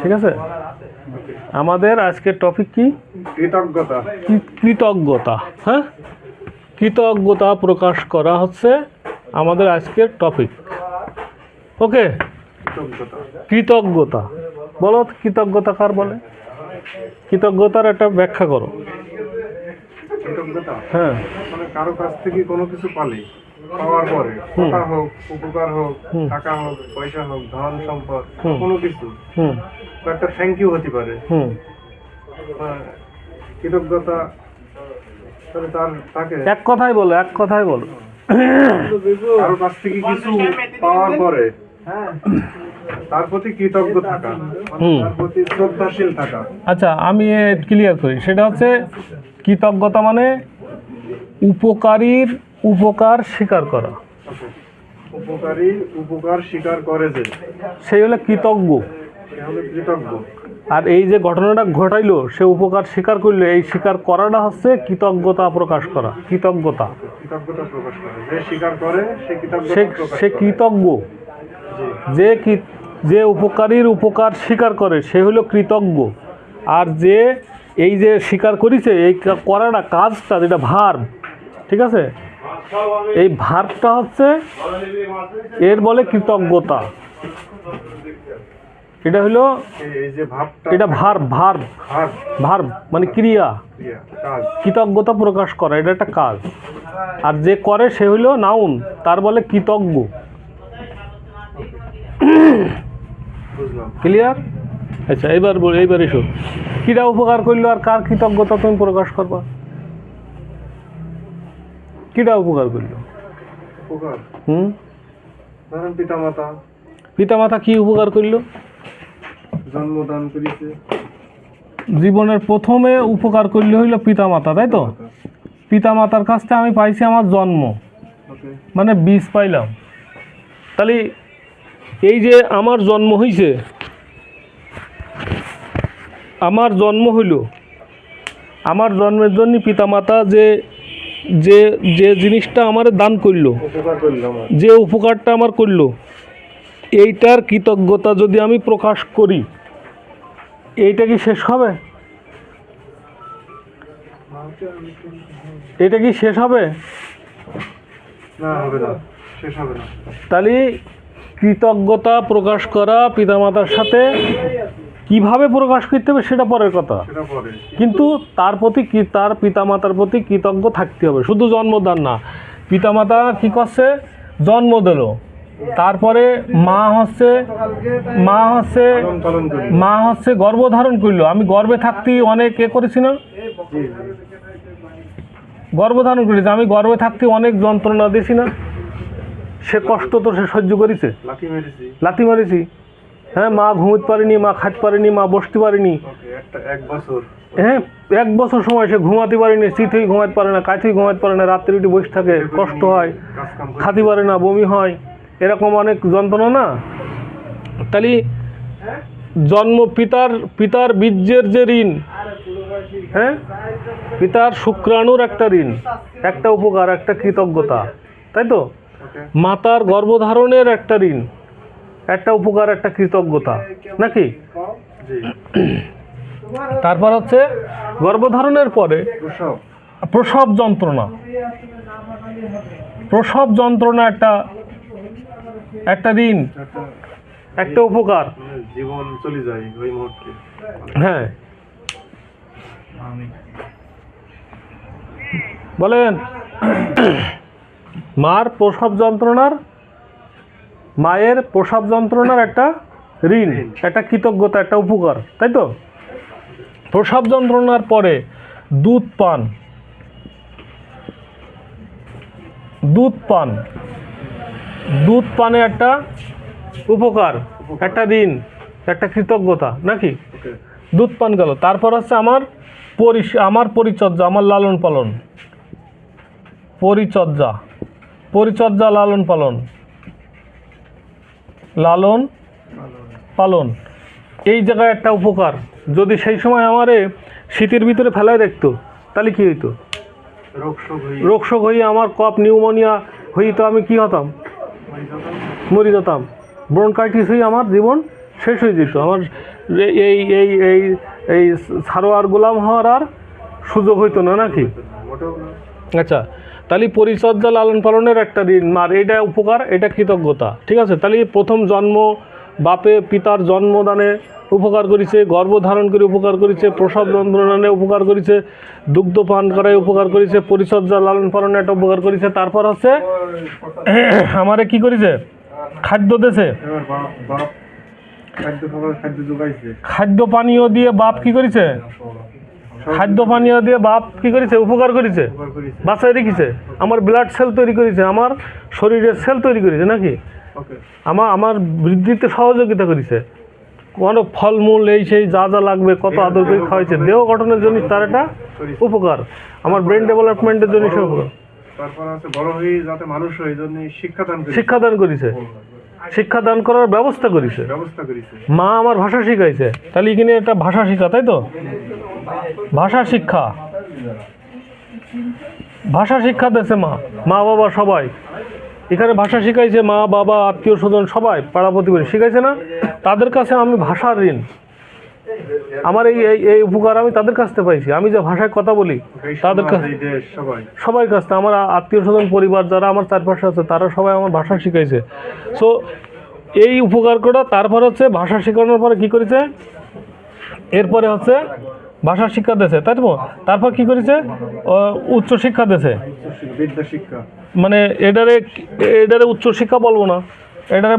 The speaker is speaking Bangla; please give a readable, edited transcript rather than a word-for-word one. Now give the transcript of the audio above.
ঠিক আছে, আমাদের আজকের টপিক কি? কৃতজ্ঞতা। কৃতজ্ঞতা। হ্যাঁ, কৃতজ্ঞতা প্রকাশ করা হচ্ছে আমাদের আজকের টপিক। ওকে, কৃতজ্ঞতা। বলো কৃতজ্ঞতা কার বলে? কৃতজ্ঞতার একটা ব্যাখ্যা করো। কৃতজ্ঞতা হ্যাঁ, মানে কারো কাছ থেকে কোনো কিছু পাওয়ার পরে, কথা হোক, উপকার হোক, টাকা হোক, পয়সা হোক, ধন সম্পদ, কোনো কিছু একটা থ্যাংক ইউ হতে পারে। কৃতজ্ঞতা তাকে এক কথাই বলো, এক কথাই বলো। কারো কাছ থেকে কিছু পাওয়ার পরে তার প্রতি কৃতজ্ঞ থাকা, তার প্রতি শ্রদ্ধাশীল থাকা। আচ্ছা, আমি ক্লিয়ার করি। সেটা হচ্ছে কৃতজ্ঞতা মানে উপকারীর উপকার স্বীকার করা। উপকারী উপকার স্বীকার করে যে, সেই হলো কৃতজ্ঞ। সে হলো কৃতজ্ঞ। আর এই যে ঘটনাটা ঘটাইলো, সে উপকার স্বীকার করলো, এই স্বীকার করাটা হচ্ছে কৃতজ্ঞতা প্রকাশ করা। কৃতজ্ঞতা, কৃতজ্ঞতা প্রকাশ করে। যে স্বীকার করে সে কৃতজ্ঞতা প্রকাশ সে করে। কৃতজ্ঞ। যে উপকারীর উপকার স্বীকার করে সে হলো কৃতজ্ঞ। আর যে এই যে স্বীকার করেছে, এই করাটা, কাজটা, যেটা ভার্ব, ঠিক আছে, এই ভার্বটা হচ্ছে এর বলে কৃতজ্ঞতা। এটা হলো এই যে ভাবটা, এটা ভার্ব। ভার্ব মানে ক্রিয়া, কাজ। কৃতজ্ঞতা প্রকাশ করা, এটা একটা কাজ। আর যে করে সে হলো নাউন, তার বলে কৃতজ্ঞ। ক্লিয়ার? আচ্ছা, এইবার এসো, কিরা উপকার করলো আর কার কৃতজ্ঞতা তুমি প্রকাশ করবা? কিরা উপকার করলো? উপকার ধরেন পিতামাতা কি উপকার করলো? জন্মদান করেছে। জীবনের প্রথমে উপকার করলে হইল পিতামাতা, তাই তো? পিতামাতার কাছ থেকে আমি পাইছি আমার জন্ম, মানে বীজ পাইলাম। তাহলে এই যে আমার জন্ম হইছে, আমার জন্ম হইল, আমার জন্মের জন্য পিতামাতা যে যে যে জিনিসটা আমার দান করলো, যে উপকারটা আমার করলো, এইটার কৃতজ্ঞতা যদি আমি প্রকাশ করি, এইটা কি শেষ হবে? এটা কি শেষ হবে? না, হবে না, শেষ হবে না। তাহলে কৃতজ্ঞতা প্রকাশ করা পিতামাতার সাথে কিভাবে প্রকাশ করতে হবে সেটা পরের কথা, কিন্তু তার প্রতি তার পিতামাতার প্রতি কৃতজ্ঞ থাকতে হবে। শুধু জন্মদান না, পিতামাতা কি করছে? জন্ম দিল, তারপরে মা হচ্ছে গর্ভধারণ করলো। আমি গর্ভে থাকতেই অনেক করেছি না? গর্ভধারণ করেছি, আমি গর্ভে থাকতে অনেক যন্ত্রণা দিয়েছি না? সে কষ্ট তো সে সহ্য করেছে, লাথি মারিছি। হ্যাঁ, মা ঘুমোতে পারেনি, মা খাইতে পারেনি, মা বসতে পারেনি। হ্যাঁ, 1 বছর সময় সে ঘুমাতে পারেনি, চিঠি ঘুমাতে পারে না, কাঠি ঘুমাতে পারে না, রাত্রি উঠে বসে থাকে, কষ্ট হয়, খাতে পারে না, বমি হয়, এরকম অনেক যন্ত্রণা না? তাহলে পিতার বীর্যের যে ঋণ, হ্যাঁ, পিতার শুক্রাণুর একটা ঋণ, একটা উপকার, একটা কৃতজ্ঞতা, তাই তো? মাতার গর্ভধারণের একটা ঋণ, একটা উপকার, একটা কৃতজ্ঞতা, নাকি? তারপর হচ্ছে গর্ভধারণের পরে প্রসব যন্ত্রণা, একটা ঋণ, একটা উপকার, জীবন চলে যায় ওই মুহূর্তে। হ্যাঁ, বলেন। মায়ের প্রসব যন্ত্রণার একটা ঋণ, একটা কৃতজ্ঞতা, একটা উপকার, তাই তো? প্রসব যন্ত্রণার পরে দুধ পানে একটা উপকার, একটা ঋণ, একটা কৃতজ্ঞতা, নাকি? দুধ পান গেল। তারপর হচ্ছে আমার পরিচর্যা, আমার লালন পালন, এই জায়গায় একটা উপকার। যদি সেই সময় আমারে শীতের ভিতরে ফেলায় রাখতো, তাহলে কি হইতো? রোগশোক হয়ে আমার কফ নিউমোনিয়া হইতো, আমি কি হতাম? মরে যেতাম। ব্রনকাইটিস হয়ে আমার জীবন শেষ হয়ে যেত। আমার এই এই এই এই সারোয়ার গোলাম হওয়ার আর সুযোগ হইতো না নাকি? মোটেও না। আচ্ছা, তাহলে পরিচর্যা লালন পালনের একটা ঋণ, মার এটা উপকার, এটা কৃতজ্ঞতা, ঠিক আছে। তাহলে প্রথম জন্ম, বাপে পিতার জন্মদানে উপকার করেছে, গর্ভধারণ করে উপকার করেছে, প্রসব যন্ত্রণানে উপকার করেছে, দুগ্ধ পান করায় উপকার করেছে, পরিচর্যা লালন পালনে একটা উপকার করেছে। তারপর হচ্ছে আমারে কি করেছে? খাদ্য দেছে, এবার বাপ বাপ খাদ্য খাবার খাদ্য যোগাইছে, খাদ্য পানীয় দিয়ে বাপ কি করেছে? খাদ্য পানীয় দিয়ে বাপ কি করেছে? উপকার করেছে, ব্যবহার করেছে। বাঁচায় রেখেছে, আমার ব্লাড সেল তৈরি করেছে, আমার শরীরের সেল তৈরি করেছে নাকি? ওকে, আমার বৃদ্ধিতে সহযোগিতা করেছে, অনেক ফলমূল এই সেই যা যা লাগবে কত আদর করে খাওয়াইছে, দেহ গঠনের জন্য তার একটা উপকার, আমার ব্রেন ডেভেলপমেন্টের জন্য সে উপকার। তারপর আছে বড় হয়ে যাতে মানুষ হয় এই জন্য শিক্ষাদান করেছে, শিক্ষাদান করেছে, শিক্ষাদান করার ব্যবস্থা করেছে, ব্যবস্থা করেছে। মা আমার ভাষা শিখাইছে, তাহলে এখানে একটা ভাষা শিক্ষা, তাই তো? ভাষা শিক্ষা, ভাষা শিক্ষা দিয়েছে মা, মা বাবা সবাই এখানে ভাষা শিখাইছে, মা বাবা আত্মীয় স্বজন সবাই পাড়া প্রতিবেশী শিখাইছে না? তাদের কাছে আমি ভাষার ঋণ, আমার এই এই এই উপকার আমি তাদের কাছ থেকে পাইছি। আমি যে ভাষায় কথা বলি এই তাদের সমাজ, কাছে, এই দেশ, সবাই সবাই কাছ থেকে, আমার আত্মীয় স্বজন পরিবার যারা আমার চারপাশে আছে তারা সবাই আমার ভাষা শিখাইছে। সো এই উপকার করা, তারপর হচ্ছে ভাষা শেখানোর পরে কী করেছে? এরপরে হচ্ছে ভাষা শিক্ষা দিয়েছে, তাই তো? তারপর কী করেছে? উচ্চ শিক্ষা দিয়েছে, বিদ্যা শিক্ষা। মানে এটারে উচ্চ শিক্ষা বলবো না, এটারে